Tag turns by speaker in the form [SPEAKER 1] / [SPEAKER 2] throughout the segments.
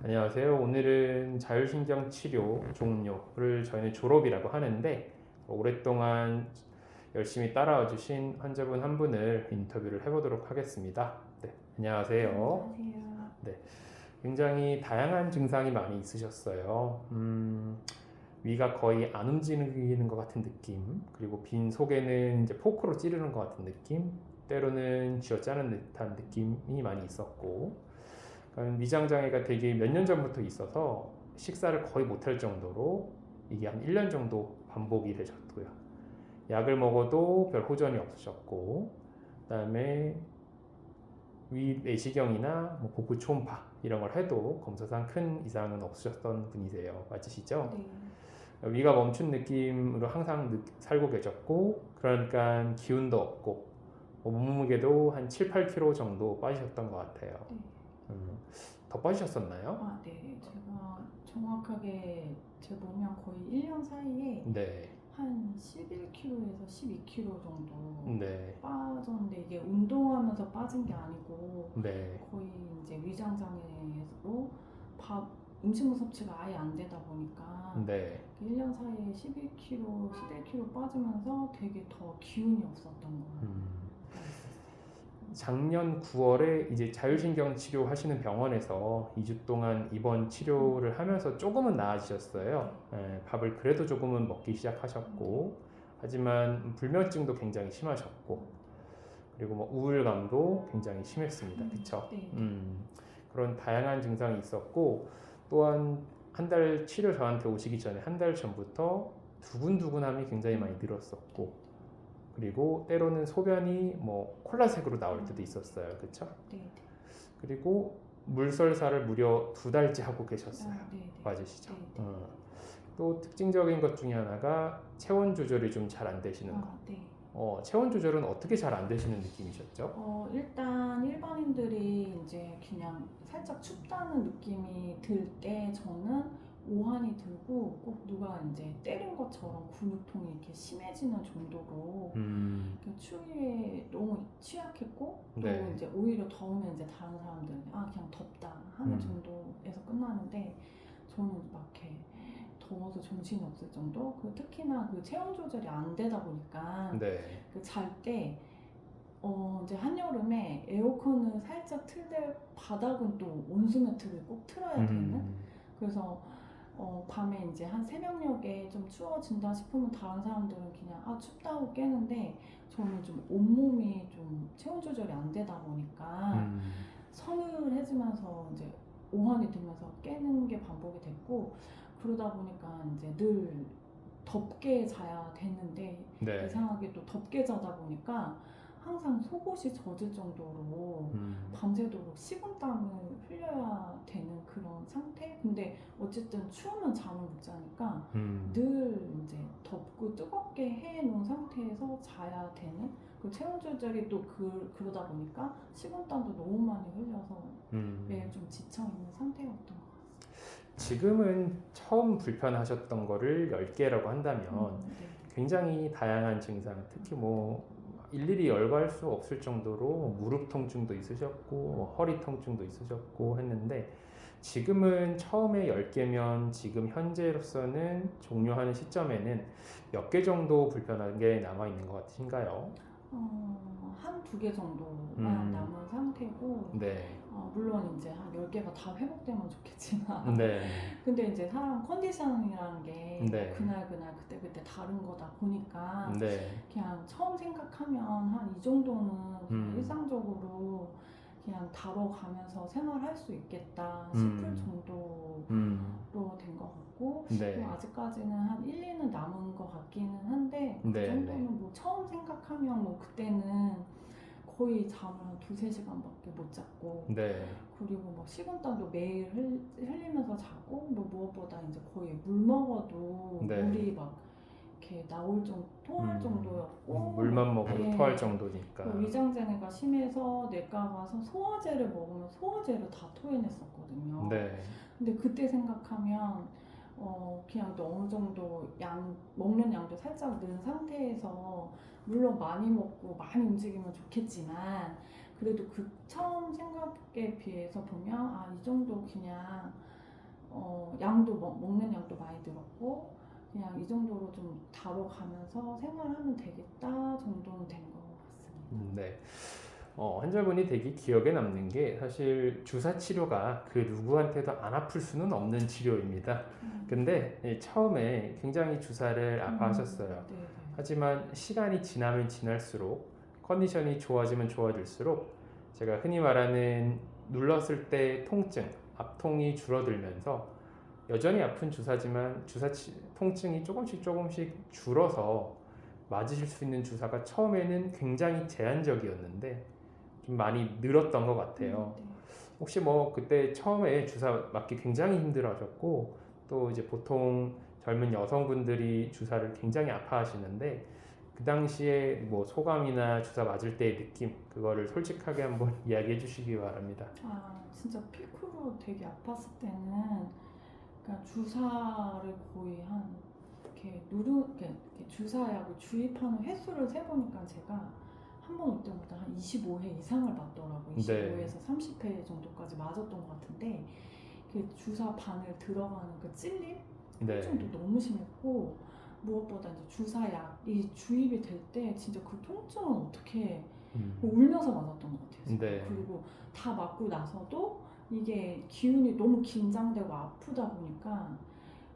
[SPEAKER 1] 안녕하세요. 오늘은 자율신경 치료 종료를 저희는 졸업이라고 하는데 오랫동안 열심히 따라와 주신 환자분 한 분을 인터뷰를 해보도록 하겠습니다. 네, 안녕하세요.
[SPEAKER 2] 안녕하세요.
[SPEAKER 1] 네, 굉장히 다양한 증상이 많이 있으셨어요. 위가 거의 안 움직이는 것 같은 느낌, 그리고 빈 속에는 이제 포크로 찌르는 것 같은 느낌, 때로는 쥐어짜는 듯한 느낌이 많이 있었고, 그러니까 위장 장애가 되게 몇 년 전부터 있어서 식사를 거의 못할 정도로 이게 한 1년 정도 반복이 되셨고요. 약을 먹어도 별 호전이 없으셨고, 그다음에 위 내시경이나 뭐 복부 초음파 이런 걸 해도 검사상 큰 이상은 없으셨던 분이세요. 맞으시죠?
[SPEAKER 2] 네.
[SPEAKER 1] 위가 멈춘 느낌으로 항상 살고 계셨고, 그러니까 기운도 없고, 몸무게도 한 7, 8kg 정도 빠지셨던 것 같아요.
[SPEAKER 2] 네.
[SPEAKER 1] 더 빠지셨었나요?
[SPEAKER 2] 네. 제가 정확하게 재보면 거의 1년 사이에
[SPEAKER 1] 네,
[SPEAKER 2] 한 11kg에서 12kg 정도
[SPEAKER 1] 네,
[SPEAKER 2] 빠졌는데 이게 운동하면서 빠진 게 아니고
[SPEAKER 1] 네,
[SPEAKER 2] 거의 이제 위장 장애로 음식물 섭취가 아예 안 되다 보니까
[SPEAKER 1] 네.
[SPEAKER 2] 1년 사이에 11kg, 11kg 빠지면서 되게 더 기운이 없었던 거가 있었어요.
[SPEAKER 1] 작년 9월에 이제 자율신경 치료 하시는 병원에서 2주 동안 입원 치료를 하면서 조금은 나아지셨어요. 밥을 그래도 조금은 먹기 시작하셨고, 하지만 불면증도 굉장히 심하셨고, 그리고 뭐 우울감도 굉장히 심했습니다. 그쵸?
[SPEAKER 2] 네.
[SPEAKER 1] 그런 다양한 증상이 있었고, 또한 한 달 치료 저한테 오시기 전에 한 달 전부터 두근두근함이 굉장히 많이 늘었었고, 그리고 때로는 소변이 뭐 콜라색으로 나올 때도 있었어요. 그쵸?
[SPEAKER 2] 네.
[SPEAKER 1] 그리고 물설사를 무려 2달째 하고 계셨어요.
[SPEAKER 2] 네.
[SPEAKER 1] 맞으시죠?
[SPEAKER 2] 네.
[SPEAKER 1] 또 특징적인 것 중에 하나가 체온 조절이 좀 잘 안 되시는 거.
[SPEAKER 2] 네.
[SPEAKER 1] 체온 조절은 어떻게 잘 안 되시는 느낌이셨죠?
[SPEAKER 2] 일단 일반인들이 이제 그냥 살짝 춥다는 느낌이 들 때 저는 오한이 들고 꼭 누가 이제 때린 것처럼 근육통이 이렇게 심해지는 정도로 그 추위에 너무 취약했고 또
[SPEAKER 1] 네.
[SPEAKER 2] 이제 오히려 더우면 이제 다른 사람들은 그냥 덥다 하는 정도에서 끝나는데 저는 막 이렇게 더워서 정신이 없을 정도. 특히나 그 체온 조절이 안 되다 보니까
[SPEAKER 1] 네.
[SPEAKER 2] 그 잘 때 이제 한여름에 에어컨을 살짝 틀되 바닥은 또 온수 매트를 꼭 틀어야 되는. 그래서 밤에 이제 한 새벽녘에 좀 추워진다 싶으면 다른 사람들은 그냥 춥다고 깨는데 저는 좀 온몸이 좀 체온 조절이 안 되다 보니까 서늘해지면서 이제 오한이 들면서 깨는 게 반복이 됐고, 그러다 보니까 이제 늘 덥게 자야 되는데
[SPEAKER 1] 네.
[SPEAKER 2] 이상하게 또 덥게 자다 보니까 항상 속옷이 젖을 정도로 밤새도록 식은땀을 흘려야 되는 그런 상태? 근데 어쨌든 추우면 잠을 못 자니까 늘 이제 덥고 뜨겁게 해놓은 상태에서 자야 되는 그 체온 조절이 또 그러다 보니까 식은땀도 너무 많이 흘려서 매일 좀 지쳐있는 상태였던 것 같습니다.
[SPEAKER 1] 지금은 처음 불편하셨던 거를 10개라고 한다면
[SPEAKER 2] 네.
[SPEAKER 1] 굉장히 다양한 증상, 특히 뭐 일일이 열거할 수 없을 정도로 무릎 통증도 있으셨고 허리 통증도 있으셨고 했는데, 지금은 처음에 10개면 지금 현재로서는 종료하는 시점에는 몇 개 정도 불편한 게 남아있는 것 같으신가요?
[SPEAKER 2] 한두 개 정도만
[SPEAKER 1] 음.
[SPEAKER 2] 남은 상태고,
[SPEAKER 1] 네.
[SPEAKER 2] 물론 이제 한 10개가 다 회복되면 좋겠지만,
[SPEAKER 1] 네.
[SPEAKER 2] 근데 이제 사람 컨디션이라는 게
[SPEAKER 1] 네.
[SPEAKER 2] 그날 그때 다른 거다 보니까
[SPEAKER 1] 네.
[SPEAKER 2] 그냥 처음 생각하면 한 이 정도는 그냥 일상적으로 그냥 다뤄가면서 생활할 수 있겠다 싶을 정도로 된 것 같고,
[SPEAKER 1] 네.
[SPEAKER 2] 아직까지는 한 1, 2는 남은 것 같기는 한데 그
[SPEAKER 1] 네.
[SPEAKER 2] 정도는 뭐 처음 생각하면 뭐 그때는 거의 잠을 한 2~3시간밖에 못 잤고,
[SPEAKER 1] 네.
[SPEAKER 2] 그리고 뭐 식은땀도 매일 흘리면서 자고, 뭐 무엇보다 이제 거의 물 먹어도
[SPEAKER 1] 네.
[SPEAKER 2] 물이 막 이렇게 토할 정도였고,
[SPEAKER 1] 물만 먹어도
[SPEAKER 2] 예,
[SPEAKER 1] 토할 정도니까.
[SPEAKER 2] 위장장애가 심해서 내과 가서 소화제를 먹으면 소화제를 다 토해냈었거든요.
[SPEAKER 1] 네.
[SPEAKER 2] 근데 그때 생각하면 그냥 또 어느 정도 먹는 양도 살짝 는 상태에서 물론 많이 먹고 많이 움직이면 좋겠지만 그래도 그 처음 생각에 비해서 보면 이 정도 그냥 양도 먹는 양도 많이 늘었고 그냥 이 정도로 좀 다뤄가면서 생활하면 되겠다 정도는 된 것 같습니다.
[SPEAKER 1] 네. 환자분이 되게 기억에 남는 게 사실 주사 치료가 그 누구한테도 안 아플 수는 없는 치료입니다. 근데 처음에 굉장히 주사를 아파하셨어요.
[SPEAKER 2] 네, 네.
[SPEAKER 1] 하지만 시간이 지나면 지날수록 컨디션이 좋아지면 좋아질수록 제가 흔히 말하는 눌렀을 때 통증, 압통이 줄어들면서 여전히 아픈 주사지만 통증이 조금씩 줄어서 맞으실 수 있는 주사가 처음에는 굉장히 제한적이었는데 좀 많이 늘었던 것 같아요.
[SPEAKER 2] 네.
[SPEAKER 1] 혹시 뭐 그때 처음에 주사 맞기 굉장히 힘들어하셨고 또 이제 보통 젊은 여성분들이 주사를 굉장히 아파하시는데 그 당시에 뭐 소감이나 주사 맞을 때의 느낌 그거를 솔직하게 한번 이야기해 주시기 바랍니다.
[SPEAKER 2] 진짜 피크로 되게 아팠을 때는 그러니까 주사를 거의 한 이렇게 주사약을 주입하는 횟수를 세보니까 제가 한 번 올 때마다 한 25회 이상을 맞더라고요. 25회에서 30회 정도까지 맞았던 것 같은데 그 주사 바늘 들어가는 그 찔림? 통증도 너무 심했고 무엇보다 이제 주사약이 주입이 될 때 진짜 그 통증은 어떻게 울면서 맞았던 것 같아요.
[SPEAKER 1] 네.
[SPEAKER 2] 그리고 다 맞고 나서도 이게 기운이 너무 긴장되고 아프다 보니까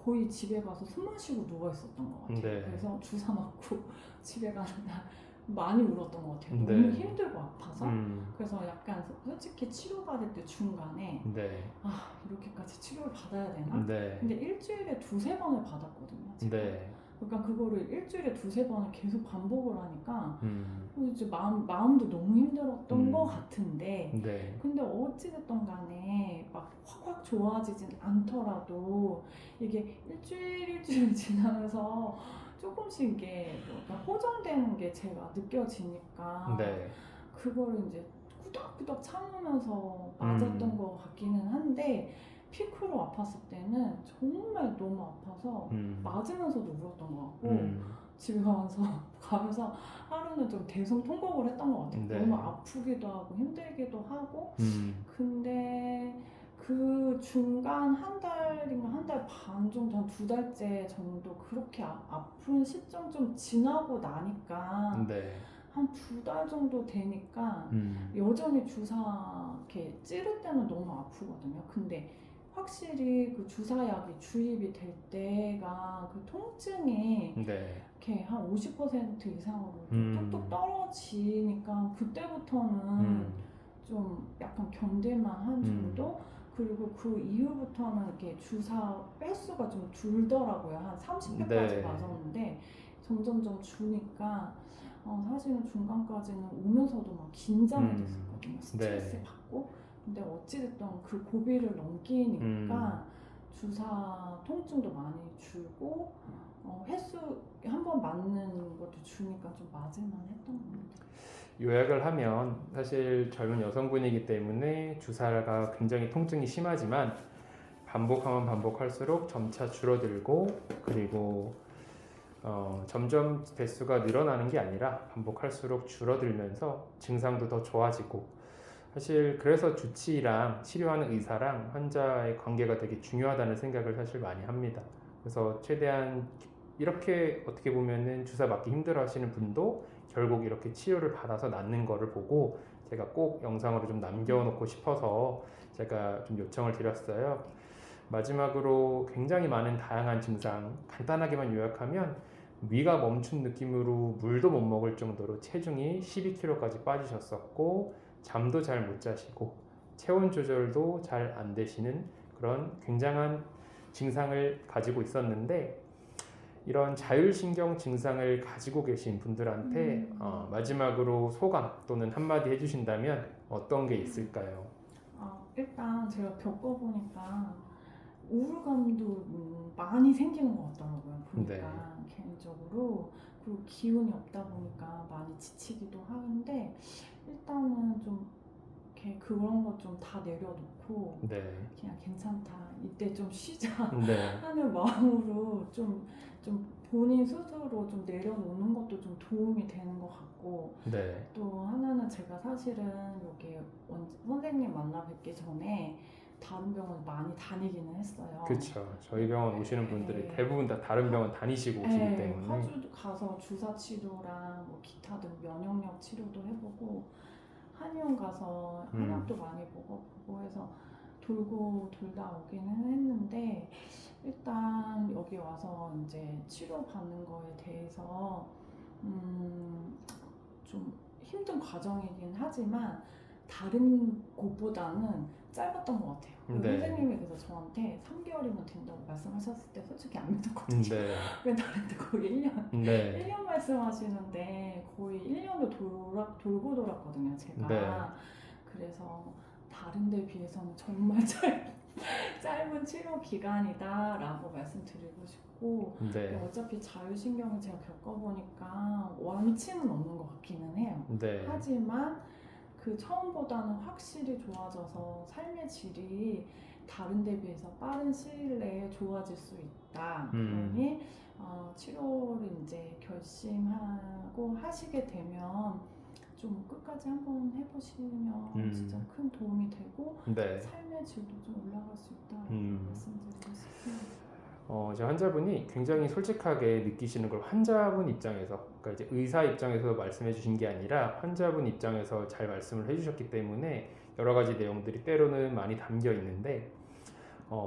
[SPEAKER 2] 거의 집에 가서 숨만 쉬고 누워 있었던 것 같아요.
[SPEAKER 1] 네.
[SPEAKER 2] 그래서 주사 맞고 집에 가는 날 많이 울었던 것 같아요.
[SPEAKER 1] 네.
[SPEAKER 2] 너무 힘들고 아파서.
[SPEAKER 1] 음.
[SPEAKER 2] 그래서 약간 솔직히 치료받을 때 중간에
[SPEAKER 1] 네.
[SPEAKER 2] 이렇게까지 치료를 받아야 되나?
[SPEAKER 1] 네.
[SPEAKER 2] 근데 일주일에 2-3번을 받았거든요. 제가.
[SPEAKER 1] 네.
[SPEAKER 2] 그러니까 그거를 일주일에 2-3번을 계속 반복을 하니까 이제 마음도 너무 힘들었던 것 같은데
[SPEAKER 1] 네.
[SPEAKER 2] 근데 어찌됐든 간에 막 확 좋아지진 않더라도 이게 일주일 지나면서 조금씩 이게 그러니까 호전되는 게 제가 느껴지니까
[SPEAKER 1] 네.
[SPEAKER 2] 그거를 이제 꾸덕꾸덕 참으면서 맞았던 것 같기는 한데 피크로 아팠을 때는 정말 너무 아파서 맞으면서도 울었던 것 같고 집에 가면서 하루는 좀 대성통곡을 했던 것 같아요.
[SPEAKER 1] 네.
[SPEAKER 2] 너무 아프기도 하고 힘들기도 하고 근데 그 중간 한 달인가 한 달 반 정도 한 2달째 정도 그렇게 아픈 시점 좀 지나고 나니까
[SPEAKER 1] 네.
[SPEAKER 2] 한 2달 정도 되니까 여전히 주사 이렇게 찌를 때는 너무 아프거든요. 근데 확실히 그 주사약이 주입이 될 때가 그 통증이
[SPEAKER 1] 네.
[SPEAKER 2] 이렇게 한 50% 이상으로 뚝뚝 떨어지니까 그때부터는 좀 약간 견딜만한 정도? 그리고 그 이후부터는 이렇게 주사 횟수가 좀 줄더라고요. 한 30회까지
[SPEAKER 1] 네.
[SPEAKER 2] 맞았는데 점점점 주니까 사실은 중간까지는 오면서도 막 긴장이 됐었거든요. 스트레스
[SPEAKER 1] 네.
[SPEAKER 2] 받고. 근데 어찌됐든 그 고비를 넘기니까 주사 통증도 많이 줄고 횟수 한 번 맞는 것도 주니까 좀 맞을만 했던 것 같아요.
[SPEAKER 1] 요약을 하면 사실 젊은 여성분이기 때문에 주사가 굉장히 통증이 심하지만 반복하면 반복할수록 점차 줄어들고 그리고 점점 대수가 늘어나는 게 아니라 반복할수록 줄어들면서 증상도 더 좋아지고 사실 그래서 주치의랑 치료하는 의사랑 환자의 관계가 되게 중요하다는 생각을 사실 많이 합니다. 그래서 최대한 이렇게 어떻게 보면은 주사 맞기 힘들어 하시는 분도 결국 이렇게 치료를 받아서 낫는 거를 보고 제가 꼭 영상으로 좀 남겨놓고 싶어서 제가 좀 요청을 드렸어요. 마지막으로 굉장히 많은 다양한 증상 간단하게만 요약하면 위가 멈춘 느낌으로 물도 못 먹을 정도로 체중이 12kg까지 빠지셨었고 잠도 잘 못 자시고 체온 조절도 잘 안 되시는 그런 굉장한 증상을 가지고 있었는데 이런 자율신경 증상을 가지고 계신 분들한테 마지막으로 소감 또는 한마디 해주신다면 어떤 게 있을까요?
[SPEAKER 2] 일단 제가 겪어보니까 우울감도 많이 생기는 것 같더라고요. 보니까 개인적으로 그리고 기운이 없다 보니까 많이 지치기도 하는데 일단은 좀 이렇게 그런 거 좀 다 내려놓고 그냥 괜찮다 이때 좀 쉬자 하는 마음으로 좀 본인 스스로 좀 내려놓는 것도 좀 도움이 되는 것 같고 또 하나는 제가 사실은 여기 선생님 만나 뵙기 전에 다른 병원 많이 다니기는 했어요.
[SPEAKER 1] 그렇죠. 저희 병원 오시는 분들이
[SPEAKER 2] 네.
[SPEAKER 1] 대부분 다 다른 병원 다니시고 오시기
[SPEAKER 2] 네,
[SPEAKER 1] 때문에.
[SPEAKER 2] 파주 가서 주사 치료랑 뭐 기타 등 면역력 치료도 해보고 한의원 가서 한약도 많이 먹어보고 해서 돌고 돌다 오기는 했는데 일단 여기 와서 이제 치료 받는 거에 대해서 좀 힘든 과정이긴 하지만 다른 곳보다는 짧았던 것 같아요.
[SPEAKER 1] 네.
[SPEAKER 2] 선생님이 그래서 저한테 3개월이면 된다고 말씀하셨을 때 솔직히 안 믿었거든요.
[SPEAKER 1] 네.
[SPEAKER 2] 왜 다른데 거의 1년
[SPEAKER 1] 네.
[SPEAKER 2] 1년 말씀하시는데 거의 1년도 돌고 돌았거든요, 제가.
[SPEAKER 1] 네.
[SPEAKER 2] 그래서 다른 데 비해서는 정말 짧은 치료 기간이다라고 말씀드리고 싶고
[SPEAKER 1] 네.
[SPEAKER 2] 어차피 자율신경을 제가 겪어보니까 원치는 없는 것 같기는 해요.
[SPEAKER 1] 네.
[SPEAKER 2] 하지만 그 처음보다는 확실히 좋아져서 삶의 질이 다른 데 비해서 빠른 시일 내에 좋아질 수 있다. 그러니 치료를 이제 결심하고 하시게 되면 좀 끝까지 한번 해보시면 진짜 큰 도움이 되고
[SPEAKER 1] 네.
[SPEAKER 2] 삶의 질도 좀 올라갈 수 있다고 말씀드리고 싶습니다.
[SPEAKER 1] 제 환자분이 굉장히 솔직하게 느끼시는 걸 환자분 입장에서, 그러니까 이제 의사 입장에서 말씀해 주신 게 아니라 환자분 입장에서 잘 말씀을 해주셨기 때문에 여러 가지 내용들이 때로는 많이 담겨 있는데,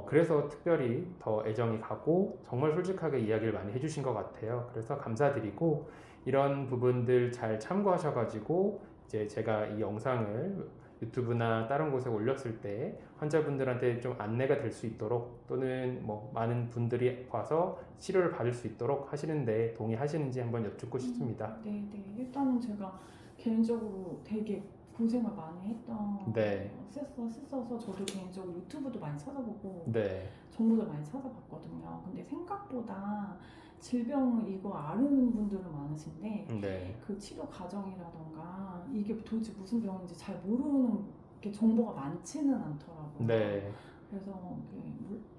[SPEAKER 1] 그래서 특별히 더 애정이 가고 정말 솔직하게 이야기를 많이 해주신 것 같아요. 그래서 감사드리고 이런 부분들 잘 참고하셔가지고 이제 제가 이 영상을 유튜브나 다른 곳에 올렸을 때 환자분들한테 좀 안내가 될 수 있도록 또는 뭐 많은 분들이 와서 치료를 받을 수 있도록 하시는데 동의하시는지 한번 여쭙고 싶습니다.
[SPEAKER 2] 네. 일단은 제가 개인적으로 되게 고생을 많이 했던
[SPEAKER 1] 네.
[SPEAKER 2] 했어서 저도 개인적으로 유튜브도 많이 찾아보고
[SPEAKER 1] 네.
[SPEAKER 2] 정보도 많이 찾아봤거든요. 근데 생각보다 질병을 이거 아는 분들은 많으신데
[SPEAKER 1] 네.
[SPEAKER 2] 그 치료 과정이라던가 이게 도대체 무슨 병인지 잘 모르는 게 정보가 많지는 않더라고요.
[SPEAKER 1] 네.
[SPEAKER 2] 그래서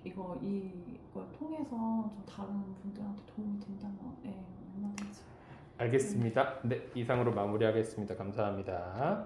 [SPEAKER 2] 이걸 통해서 좀 다른 분들한테 도움이 된다면 얼마든지.
[SPEAKER 1] 알겠습니다. 네, 이상으로 마무리하겠습니다. 감사합니다.